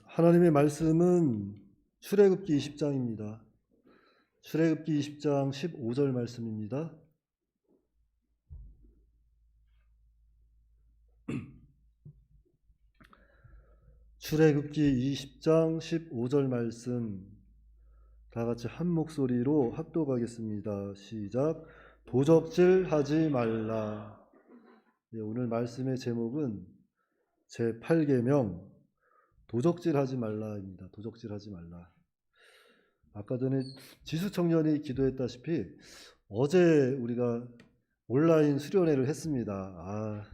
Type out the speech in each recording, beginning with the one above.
하나님의 말씀은 출애굽기 20장입니다. 출애굽기 20장 15절 말씀입니다. 출애굽기 20장 15절 말씀 다 같이 한 목소리로 합독하겠습니다. 시작. 도적질하지 말라. 오늘 말씀의 제목은 제8계명 도적질하지 말라입니다. 도적질하지 말라. 아까 전에 지수 청년이 기도했다시피 어제 우리가 온라인 수련회를 했습니다.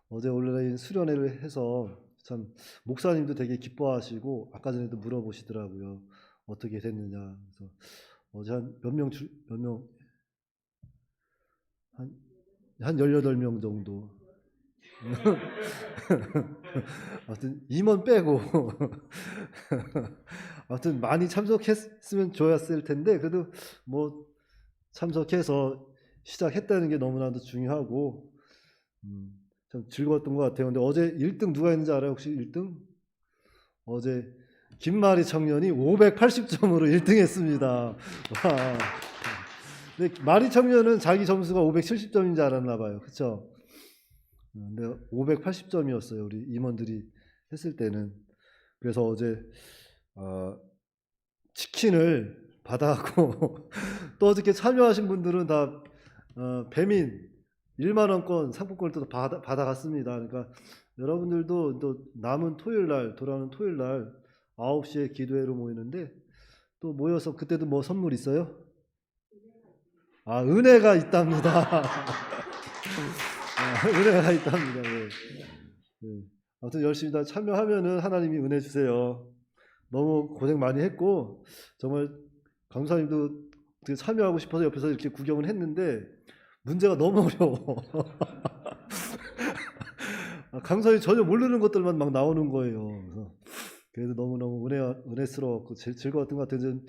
어제 온라인 수련회를 해서 참 목사님도 되게 기뻐하시고 아까 전에도 물어보시더라고요. 어떻게 됐느냐. 그래서 어제 한 18명 정도. 아무튼 임원 빼고 아무튼 많이 참석했으면 좋았을 텐데 그래도 뭐 참석해서 시작했다는 게 너무나도 중요하고 참 즐거웠던 것 같아요. 근데 어제 1등 누가 했는지 알아요? 혹시 1등? 어제 김마리 청년이 580점으로 1등 했습니다. 근데 마리 청년은 자기 점수가 570점인지 알았나 봐요. 그렇죠? 근데 580점이었어요. 우리 임원들이 했을 때는. 그래서 어제 치킨을 받아갖고 또 어저께 참여하신 분들은 다 배민 1만 원권 상품권을 또 받아갔습니다. 그러니까 여러분들도 또 남은 토요일 날 돌아오는 토요일 날 9시에 기도회로 모이는데 또 모여서 그때도 뭐 선물 있어요? 은혜가 있답니다. 은혜가 있답니다. 네. 아무튼 열심히 다 참여하면은 하나님이 은혜 주세요. 너무 고생 많이 했고 정말 강사님도 되게 참여하고 싶어서 옆에서 이렇게 구경을 했는데 문제가 너무 어려워. 강사님 전혀 모르는 것들만 막 나오는 거예요. 그래서 너무너무 은혜스러웠고 즐거웠던 것 같은데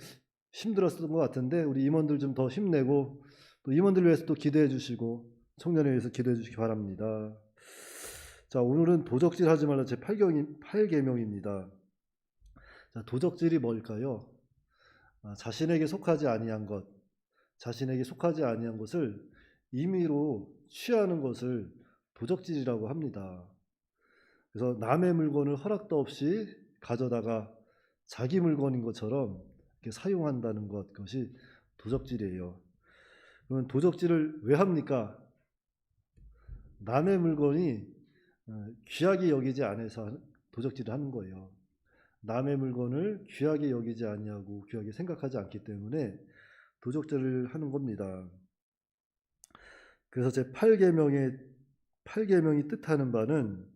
힘들었던 것 같은데 우리 임원들 좀 더 힘내고 또 임원들 위해서 또 기도해 주시고 청년을 위해서 기도해 주시기 바랍니다. 자, 오늘은 도적질하지 말라 제8계명입니다. 자, 도적질이 뭘까요? 자신에게 속하지 아니한 것, 자신에게 속하지 아니한 것을 임의로 취하는 것을 도적질이라고 합니다. 그래서 남의 물건을 허락도 없이 가져다가 자기 물건인 것처럼 이렇게 사용한다는 것, 그것이 도적질이에요. 그러면 도적질을 왜 합니까? 남의 물건이 귀하게 여기지 않아서 도적질을 하는 거예요. 남의 물건을 귀하게 여기지 아니하고 귀하게 생각하지 않기 때문에 도적질을 하는 겁니다. 그래서 제8계명이 뜻하는 바는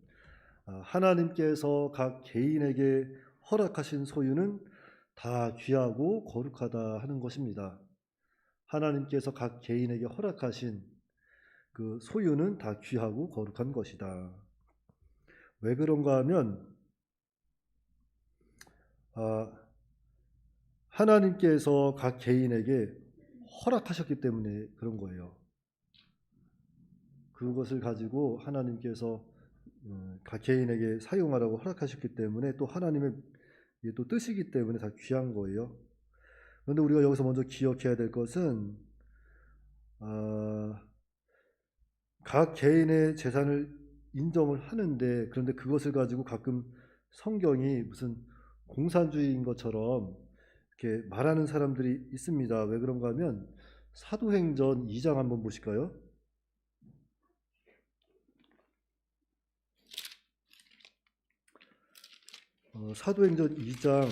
하나님께서 각 개인에게 허락하신 소유는 다 귀하고 거룩하다 하는 것입니다. 하나님께서 각 개인에게 허락하신 그 소유는 다 귀하고 거룩한 것이다. 왜 그런가 하면 하나님께서 각 개인에게 허락하셨기 때문에 그런 거예요. 그것을 가지고 하나님께서 각 개인에게 사용하라고 허락하셨기 때문에 또 하나님의 또 뜻이기 때문에 다 귀한 거예요. 그런데 우리가 여기서 먼저 기억해야 될 것은 각 개인의 재산을 인정을 하는데 그런데 그것을 가지고 가끔 성경이 무슨 공산주의인 것처럼 이렇게 말하는 사람들이 있습니다. 왜 그런가 하면 사도행전 2장 한번 보실까요? 사도행전 2장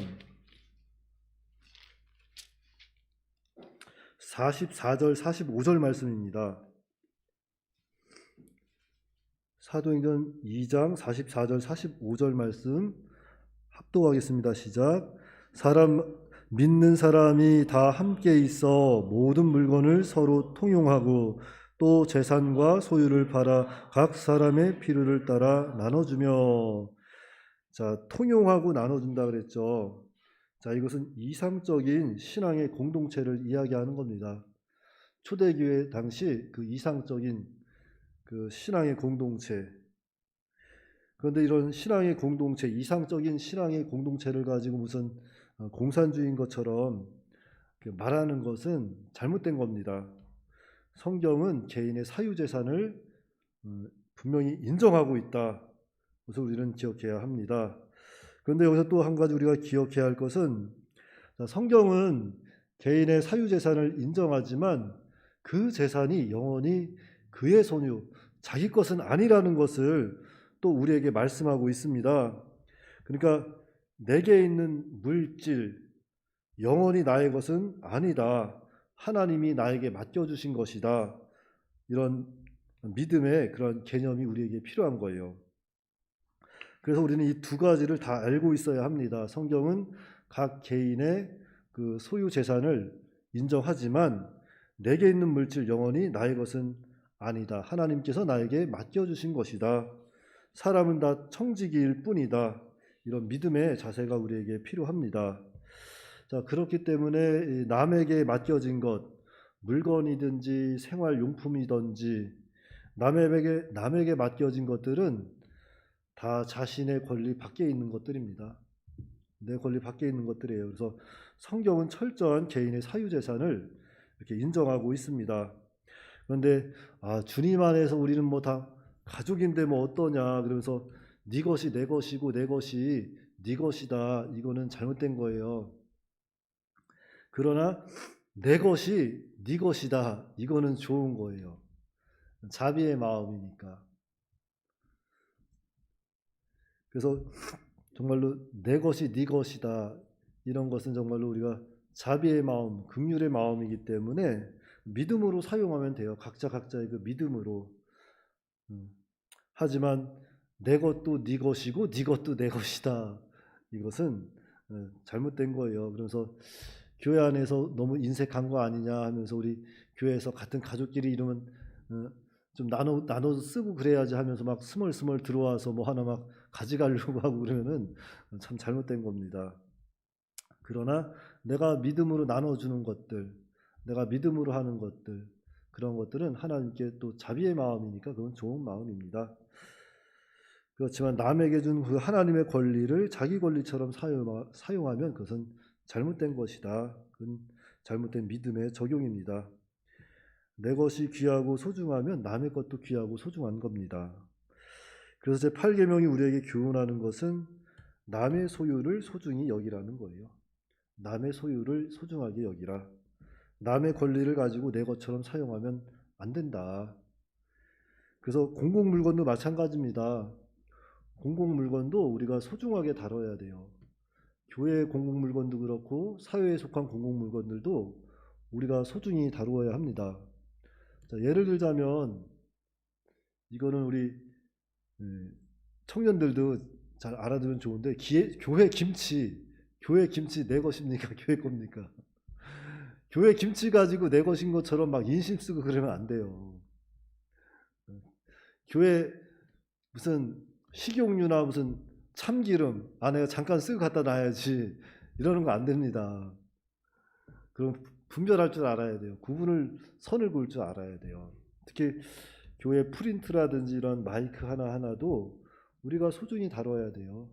44절 45절 말씀입니다. 사도행전 2장 44절 45절 말씀 합독하겠습니다. 시작. 믿는 사람이 다 함께 있어 모든 물건을 서로 통용하고 또 재산과 소유를 팔아 각 사람의 필요를 따라 나눠주며. 자, 통용하고 나눠준다 그랬죠. 자, 이것은 이상적인 신앙의 공동체를 이야기하는 겁니다. 초대교회 당시 그 이상적인 그 신앙의 공동체, 그런데 이런 신앙의 공동체, 이상적인 신앙의 공동체를 가지고 무슨 공산주의인 것처럼 말하는 것은 잘못된 겁니다. 성경은 개인의 사유재산을 분명히 인정하고 있다. 그래서 우리는 기억해야 합니다. 그런데 여기서 또 한 가지 우리가 기억해야 할 것은, 성경은 개인의 사유재산을 인정하지만 그 재산이 영원히 그의 소유, 자기 것은 아니라는 것을 또 우리에게 말씀하고 있습니다. 그러니까 내게 있는 물질, 영원히 나의 것은 아니다. 하나님이 나에게 맡겨주신 것이다. 이런 믿음의 그런 개념이 우리에게 필요한 거예요. 그래서 우리는 이 두 가지를 다 알고 있어야 합니다. 성경은 각 개인의 그 소유 재산을 인정하지만 내게 있는 물질 영원히 나의 것은 아니다. 하나님께서 나에게 맡겨주신 것이다. 사람은 다 청지기일 뿐이다. 이런 믿음의 자세가 우리에게 필요합니다. 자, 그렇기 때문에 남에게 맡겨진 것, 물건이든지 생활용품이든지 남에게 맡겨진 것들은 다 자신의 권리 밖에 있는 것들입니다. 내 권리 밖에 있는 것들이에요. 그래서 성경은 철저한 개인의 사유재산을 이렇게 인정하고 있습니다. 그런데 주님 안에서 우리는 뭐 다 가족인데 뭐 어떠냐 그러면서 네 것이 내 것이고 내 것이 네 것이다. 이거는 잘못된 거예요. 그러나 내 것이 네 것이다. 이거는 좋은 거예요. 자비의 마음이니까. 그래서 정말로 내 것이 네 것이다. 이런 것은 정말로 우리가 자비의 마음, 긍휼의 마음이기 때문에 믿음으로 사용하면 돼요. 각자의 그 믿음으로. 하지만 내 것도 네 것이고 네 것도 내 것이다. 이것은 잘못된 거예요. 그래서 교회 안에서 너무 인색한 거 아니냐 하면서 우리 교회에서 같은 가족끼리 이러면 좀 나눠 쓰고 그래야지 하면서 막 스멀스멀 들어와서 뭐 하나 막 가져가려고 하고 그러면은 참 잘못된 겁니다. 그러나 내가 믿음으로 나눠주는 것들, 내가 믿음으로 하는 것들, 그런 것들은 하나님께 또 자비의 마음이니까 그건 좋은 마음입니다. 그렇지만 남에게 준 그 하나님의 권리를 자기 권리처럼 사용하면 그것은 잘못된 것이다. 그건 잘못된 믿음의 적용입니다. 내 것이 귀하고 소중하면 남의 것도 귀하고 소중한 겁니다. 그래서 제8계명이 우리에게 교훈하는 것은 남의 소유를 소중히 여기라는 거예요. 남의 소유를 소중하게 여기라. 남의 권리를 가지고 내 것처럼 사용하면 안 된다. 그래서 공공물건도 마찬가지입니다. 공공물건도 우리가 소중하게 다뤄야 돼요. 교회 공공물건도 그렇고 사회에 속한 공공물건들도 우리가 소중히 다루어야 합니다. 자, 예를 들자면 이거는 우리 청년들도 잘 알아두면 좋은데 교회 김치 내 것입니까? 교회 겁니까? 교회 김치 가지고 내 것인 것처럼 막 인심 쓰고 그러면 안 돼요. 교회 무슨 식용유나 무슨 참기름 안에 잠깐 쓰고 갖다 놔야지 이러는 거 안 됩니다. 그럼 분별할 줄 알아야 돼요. 선을 그을 줄 알아야 돼요. 특히 교회 프린트라든지 이런 마이크 하나하나도 우리가 소중히 다뤄야 돼요.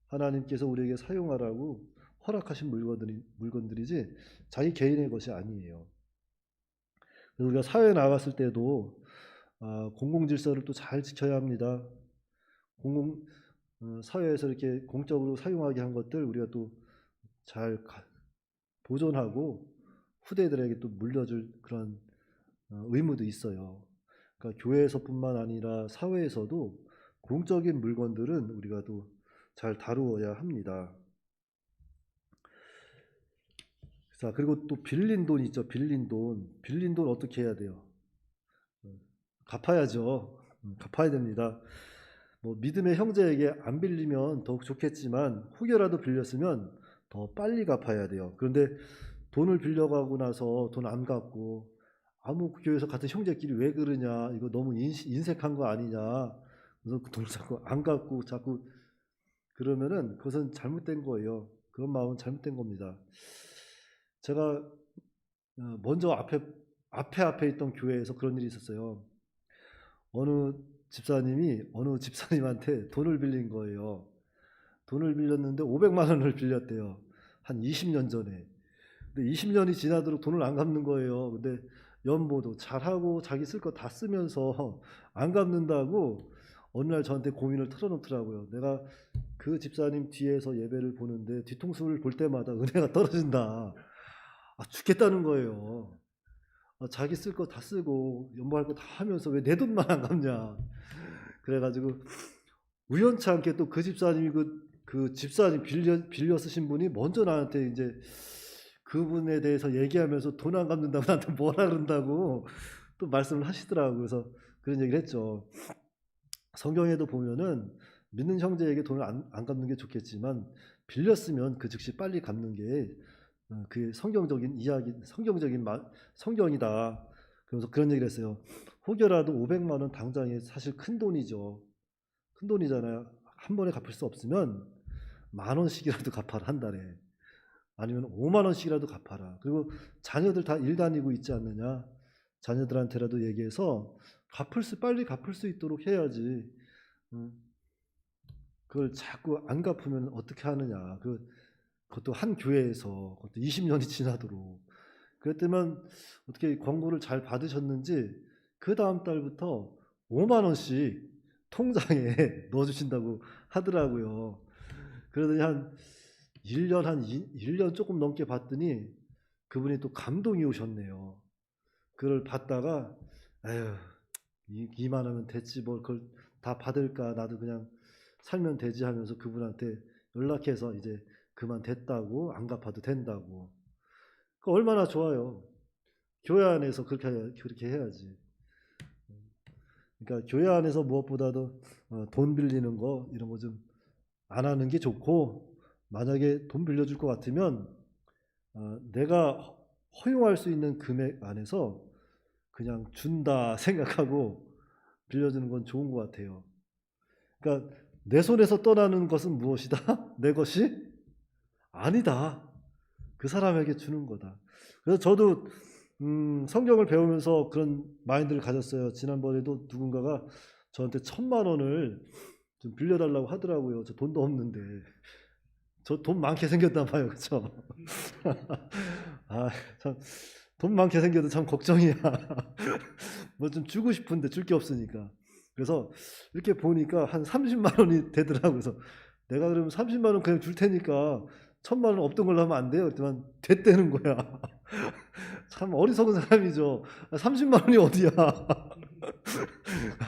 하나님께서 우리에게 사용하라고 허락하신 물건들이지 자기 개인의 것이 아니에요. 우리가 사회에 나갔을 때도 공공질서를 또 잘 지켜야 합니다. 사회에서 이렇게 공적으로 사용하게 한 것들 우리가 또 잘 보존하고 후대들에게 또 물려줄 그런 의무도 있어요. 그러니까 교회에서뿐만 아니라 사회에서도 공적인 물건들은 우리가 또 잘 다루어야 합니다. 자, 그리고 또 빌린 돈 있죠. 빌린 돈 어떻게 해야 돼요? 갚아야죠. 갚아야 됩니다. 뭐 믿음의 형제에게 안 빌리면 더욱 좋겠지만 혹여라도 빌렸으면 더 빨리 갚아야 돼요. 그런데 돈을 빌려가고 나서 돈 안 갚고 아무 교회에서 같은 형제끼리 왜 그러냐, 이거 너무 인색한 거 아니냐, 그래서 돈을 자꾸 안 갚고 자꾸 그러면은 그것은 잘못된 거예요. 그런 마음은 잘못된 겁니다. 제가 먼저 앞에 있던 교회에서 그런 일이 있었어요. 어느 집사님이 어느 집사님한테 돈을 빌린 거예요. 돈을 빌렸는데 500만 원을 빌렸대요. 한 20년 전에. 근데 20년이 지나도록 돈을 안 갚는 거예요. 근데 연보도 잘하고 자기 쓸 거 다 쓰면서 안 갚는다고 어느 날 저한테 고민을 털어놓더라고요. 내가 그 집사님 뒤에서 예배를 보는데 뒤통수를 볼 때마다 은혜가 떨어진다. 죽겠다는 거예요. 자기 쓸 거 다 쓰고 연보할 거 다 하면서 왜 내 돈만 안 갚냐. 그래가지고 우연치 않게 또 그 집사님이 그 집사님 빌려 쓰신 분이 먼저 나한테 이제 그분에 대해서 얘기하면서 돈 안 갚는다고 나한테 뭐라 그런다고 또 말씀을 하시더라고요. 그래서 그런 얘기를 했죠. 성경에도 보면은 믿는 형제에게 돈을 안 갚는 게 좋겠지만 빌렸으면 그 즉시 빨리 갚는 게 그게 성경적인 이야기, 성경이다. 그래서 그런 얘기를 했어요. 혹여라도 500만 원 당장에 사실 큰 돈이죠. 큰 돈이잖아요. 한 번에 갚을 수 없으면 10,000원씩이라도 갚아라, 한 달에. 아니면 5만 원씩이라도 갚아라. 그리고 자녀들 다 일 다니고 있지 않느냐. 자녀들한테라도 얘기해서 빨리 갚을 수 있도록 해야지. 그걸 자꾸 안 갚으면 어떻게 하느냐. 그것도 한 교회에서, 그것도 20년이 지나도록. 그랬더만 어떻게 권고를 잘 받으셨는지 그 다음 달부터 5만 원씩 통장에 넣어주신다고 하더라고요. 그러더니 한 1년 조금 넘게 봤더니 그분이 또 감동이 오셨네요. 그걸 받다가 에휴, 이만하면 됐지 뭘 그걸 다 받을까, 나도 그냥 살면 되지 하면서 그분한테 연락해서 이제 그만 됐다고, 안 갚아도 된다고. 얼마나 좋아요. 교회 안에서 그렇게 해야지. 그러니까 교회 안에서 무엇보다도 돈 빌리는 거 이런 거 좀 안 하는 게 좋고, 만약에 돈 빌려줄 것 같으면 내가 허용할 수 있는 금액 안에서 그냥 준다 생각하고 빌려주는 건 좋은 것 같아요. 그러니까 내 손에서 떠나는 것은 무엇이다? 내 것이 아니다. 그 사람에게 주는 거다. 그래서 저도 성경을 배우면서 그런 마인드를 가졌어요. 지난번에도 누군가가 저한테 1,000만 원을 좀 빌려달라고 하더라고요. 저 돈도 없는데. 저 돈 많게 생겼나 봐요. 그렇죠? 참, 돈 많게 생겨도 참 걱정이야. 뭐 좀 주고 싶은데 줄 게 없으니까. 그래서 이렇게 보니까 한 30만 원이 되더라고요. 그래서 내가 그러면 30만 원 그냥 줄 테니까 1,000만 원 없던 걸로 하면 안 돼요. 그랬더니 됐다는 거야. 참 어리석은 사람이죠. 30만 원이 어디야.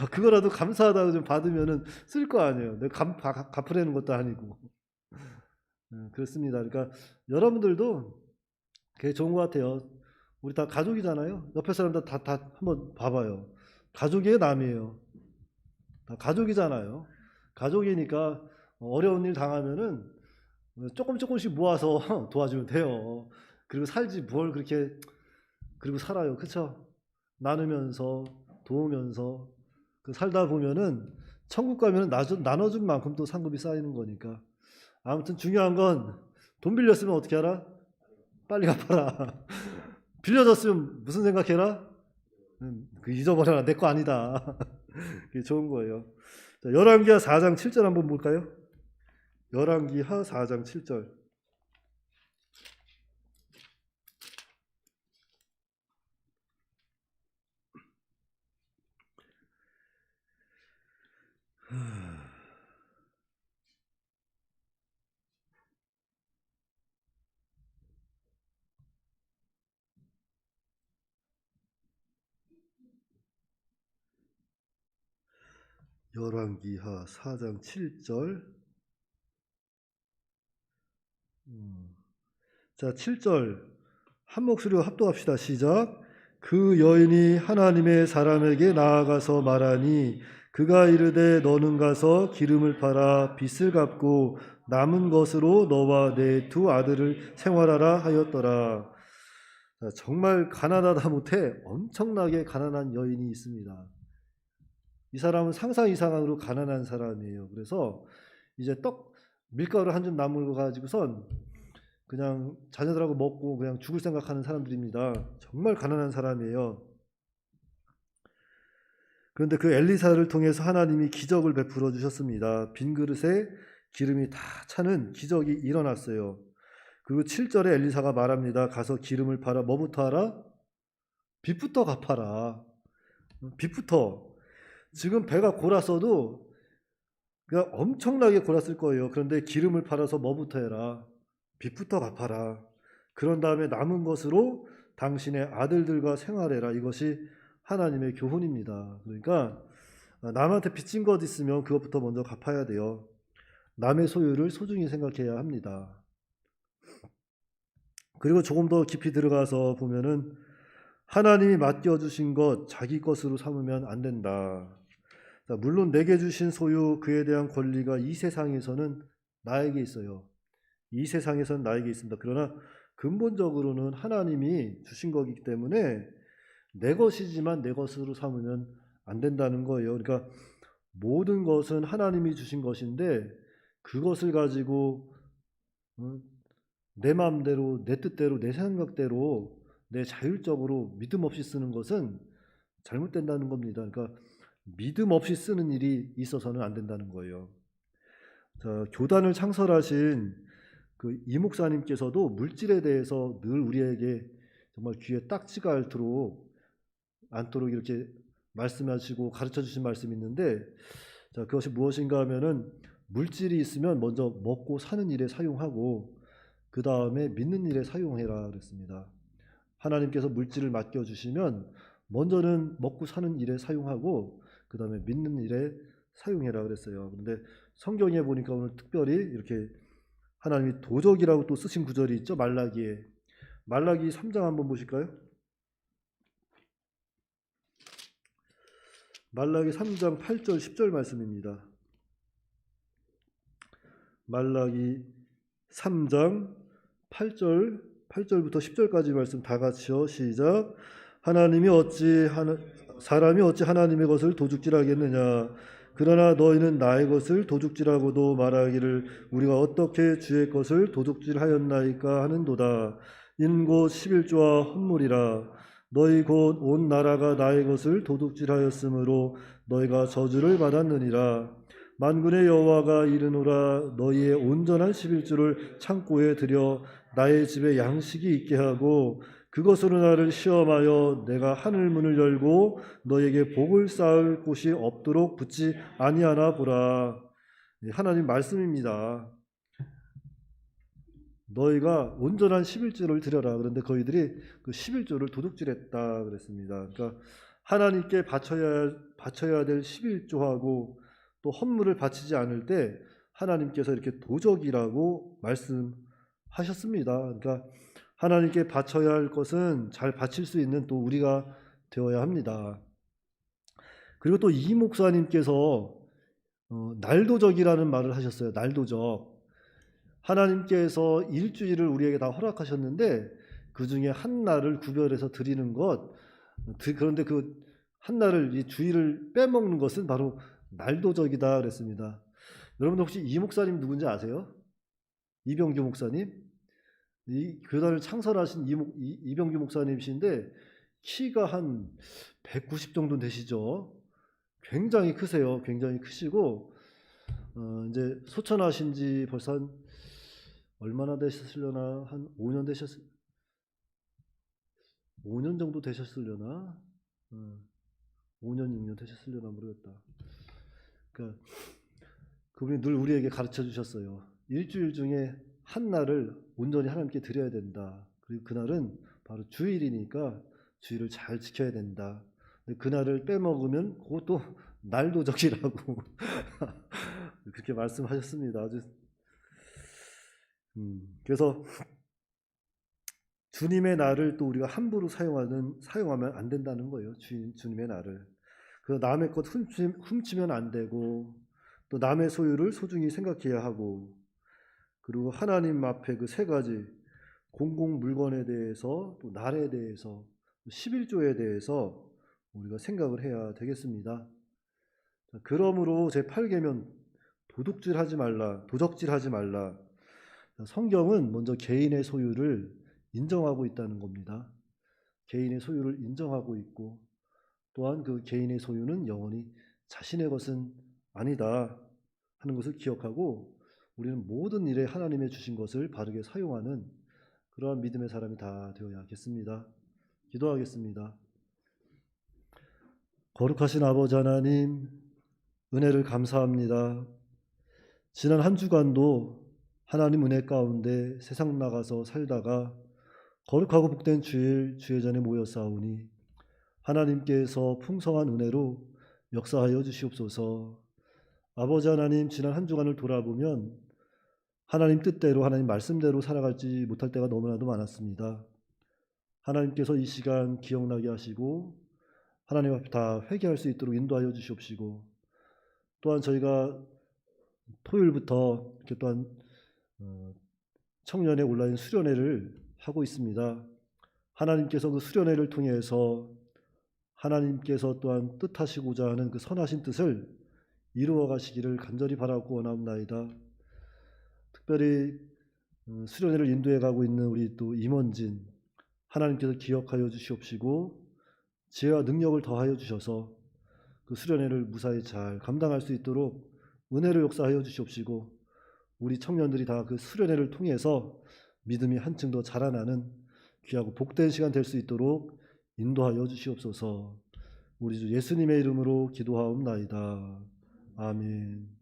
그거라도 감사하다고 좀 받으면은 쓸 거 아니에요. 내가 갚으려는 것도 아니고. 그렇습니다. 그러니까 여러분들도 그게 좋은 것 같아요. 우리 다 가족이잖아요. 옆에 사람들 다 한번 봐봐요. 가족이에요, 남이에요? 다 가족이잖아요. 가족이니까 어려운 일 당하면은 조금씩 모아서 도와주면 돼요. 그리고 살지 뭘 그렇게 그리고 살아요. 그쵸? 나누면서 도우면서 살다 보면은 천국 가면은 나눠준 만큼 또 상급이 쌓이는 거니까. 아무튼 중요한 건 돈 빌렸으면 어떻게 하라? 빨리 갚아라. 빌려줬으면 무슨 생각해라? 잊어버려라. 내 거 아니다. 그게 좋은 거예요. 자, 열왕기하 4장 7절 한번 볼까요? 열왕기하 4장 7절. 열왕기하 4장 7절. 자, 7절 한 목소리로 합독합시다. 시작. 그 여인이 하나님의 사람에게 나아가서 말하니 그가 이르되 너는 가서 기름을 팔아 빚을 갚고 남은 것으로 너와 내 두 아들을 생활하라 하였더라. 자, 정말 가난하다 못해 엄청나게 가난한 여인이 있습니다. 이 사람은 상상 이상으로 가난한 사람이에요. 그래서 이제 밀가루 한 줌 남은 거 가지고선 그냥 자녀들하고 먹고 그냥 죽을 생각하는 사람들입니다. 정말 가난한 사람이에요. 그런데 그 엘리사를 통해서 하나님이 기적을 베풀어 주셨습니다. 빈 그릇에 기름이 다 차는 기적이 일어났어요. 그리고 7절에 엘리사가 말합니다. 가서 기름을 팔아 뭐부터 하라? 빚부터 갚아라. 빚부터. 지금 배가 골았어도 그냥 엄청나게 골았을 거예요. 그런데 기름을 팔아서 뭐부터 해라? 빚부터 갚아라. 그런 다음에 남은 것으로 당신의 아들들과 생활해라. 이것이 하나님의 교훈입니다. 그러니까 남한테 빚진 것 있으면 그것부터 먼저 갚아야 돼요. 남의 소유를 소중히 생각해야 합니다. 그리고 조금 더 깊이 들어가서 보면은 하나님이 맡겨주신 것 자기 것으로 삼으면 안 된다. 물론 내게 주신 소유 그에 대한 권리가 이 세상에서는 나에게 있어요. 이 세상에서는 나에게 있습니다. 그러나 근본적으로는 하나님이 주신 거기 때문에 내 것이지만 내 것으로 삼으면 안 된다는 거예요. 그러니까 모든 것은 하나님이 주신 것인데 그것을 가지고 내 마음대로, 내 뜻대로, 내 생각대로, 내 자율적으로 믿음 없이 쓰는 것은 잘못된다는 겁니다. 그러니까 믿음 없이 쓰는 일이 있어서는 안 된다는 거예요. 자, 교단을 창설하신 그 이 목사님께서도 물질에 대해서 늘 우리에게 정말 귀에 딱지가 않도록 이렇게 말씀하시고 가르쳐 주신 말씀이 있는데, 자, 그것이 무엇인가 하면은 물질이 있으면 먼저 먹고 사는 일에 사용하고 그 다음에 믿는 일에 사용해라 그랬습니다. 하나님께서 물질을 맡겨주시면 먼저는 먹고 사는 일에 사용하고 그 다음에 믿는 일에 사용해라 그랬어요. 그런데 성경에 보니까 오늘 특별히 이렇게 하나님이 도적이라고 또 쓰신 구절이 있죠. 말라기에. 말라기 3장 한번 보실까요? 말라기 3장 8절 10절 말씀입니다. 말라기 3장 8절부터 10절까지 말씀 다 같이요. 시작. 사람이 어찌 하나님의 것을 도둑질하겠느냐. 그러나 너희는 나의 것을 도둑질하고도 말하기를 우리가 어떻게 주의 것을 도둑질하였나이까 하는도다. 이는 곧 11조와 헌물이라. 너희 곧 온 나라가 나의 것을 도둑질하였으므로 너희가 저주를 받았느니라. 만군의 여호와가 이르노라. 너희의 온전한 11조를 창고에 들여 나의 집에 양식이 있게 하고 그것으로 나를 시험하여 내가 하늘 문을 열고 너희에게 복을 쌓을 곳이 없도록 붙지 아니하나 보라. 하나님 말씀입니다. 너희가 온전한 11조를 드려라. 그런데 거기들이 그 11조를 도둑질했다 그랬습니다. 그러니까 하나님께 바쳐야 될 11조하고 또 헌물을 바치지 않을 때 하나님께서 이렇게 도적이라고 말씀하셨습니다. 그러니까 하나님께 바쳐야 할 것은 잘 바칠 수 있는 또 우리가 되어야 합니다. 그리고 또 이 목사님께서 날도적이라는 말을 하셨어요. 날도적. 하나님께서 일주일을 우리에게 다 허락하셨는데 그 중에 한 날을 구별해서 드리는 것, 그런데 그 한 날을 이 주일을 빼먹는 것은 바로 날도적이다 그랬습니다. 여러분 혹시 이 목사님 누군지 아세요? 이병규 목사님? 이 교단을 창설하신 이병규 목사님이신데 키가 한 190 정도 되시죠? 굉장히 크세요. 굉장히 크시고 이제 소천하신 지 벌써 한 얼마나 되셨으려나? 한 5년 정도 되셨으려나? 5년 6년 되셨으려나 모르겠다. 그러니까 그분이 늘 우리에게 가르쳐 주셨어요. 일주일 중에 한 날을 온전히 하나님께 드려야 된다. 그리고 그날은 바로 주일이니까 주일을 잘 지켜야 된다. 그날을 빼먹으면 그것도 날도적이라고 그렇게 말씀하셨습니다. 아주 그래서 주님의 날을 또 우리가 함부로 사용하면 안 된다는 거예요. 주님의 날을. 그 남의 것 훔치면 안 되고 또 남의 소유를 소중히 생각해야 하고 그리고 하나님 앞에 그 세 가지 공공 물건에 대해서 또 날에 대해서 11조에 대해서 우리가 생각을 해야 되겠습니다. 그러므로 제8계명 도둑질하지 말라, 도적질하지 말라. 성경은 먼저 개인의 소유를 인정하고 있다는 겁니다. 개인의 소유를 인정하고 있고 또한 그 개인의 소유는 영원히 자신의 것은 아니다 하는 것을 기억하고 우리는 모든 일에 하나님의 주신 것을 바르게 사용하는 그러한 믿음의 사람이 다 되어야겠습니다. 기도하겠습니다. 거룩하신 아버지 하나님, 은혜를 감사합니다. 지난 한 주간도 하나님 은혜 가운데 세상 나가서 살다가 거룩하고 복된 주일 주의 전에 모였사오니 하나님께서 풍성한 은혜로 역사하여 주시옵소서. 아버지 하나님, 지난 한 주간을 돌아보면 하나님 뜻대로 하나님 말씀대로 살아가지 못할 때가 너무나도 많았습니다. 하나님께서 이 시간 기억나게 하시고 하나님 앞에 다 회개할 수 있도록 인도하여 주시옵시고, 또한 저희가 토요일부터 이렇게 또한 청년의 온라인 수련회를 하고 있습니다. 하나님께서 그 수련회를 통해서 하나님께서 또한 뜻하시고자 하는 그 선하신 뜻을 이루어 가시기를 간절히 바라고 원하옵나이다. 특별히 수련회를 인도해 가고 있는 우리 또 임원진, 하나님께서 기억하여 주시옵시고 지혜와 능력을 더하여 주셔서 그 수련회를 무사히 잘 감당할 수 있도록 은혜를 역사하여 주시옵시고, 우리 청년들이 다 그 수련회를 통해서 믿음이 한층 더 자라나는 귀하고 복된 시간 될 수 있도록 인도하여 주시옵소서. 우리 주 예수님의 이름으로 기도하옵나이다. 아멘.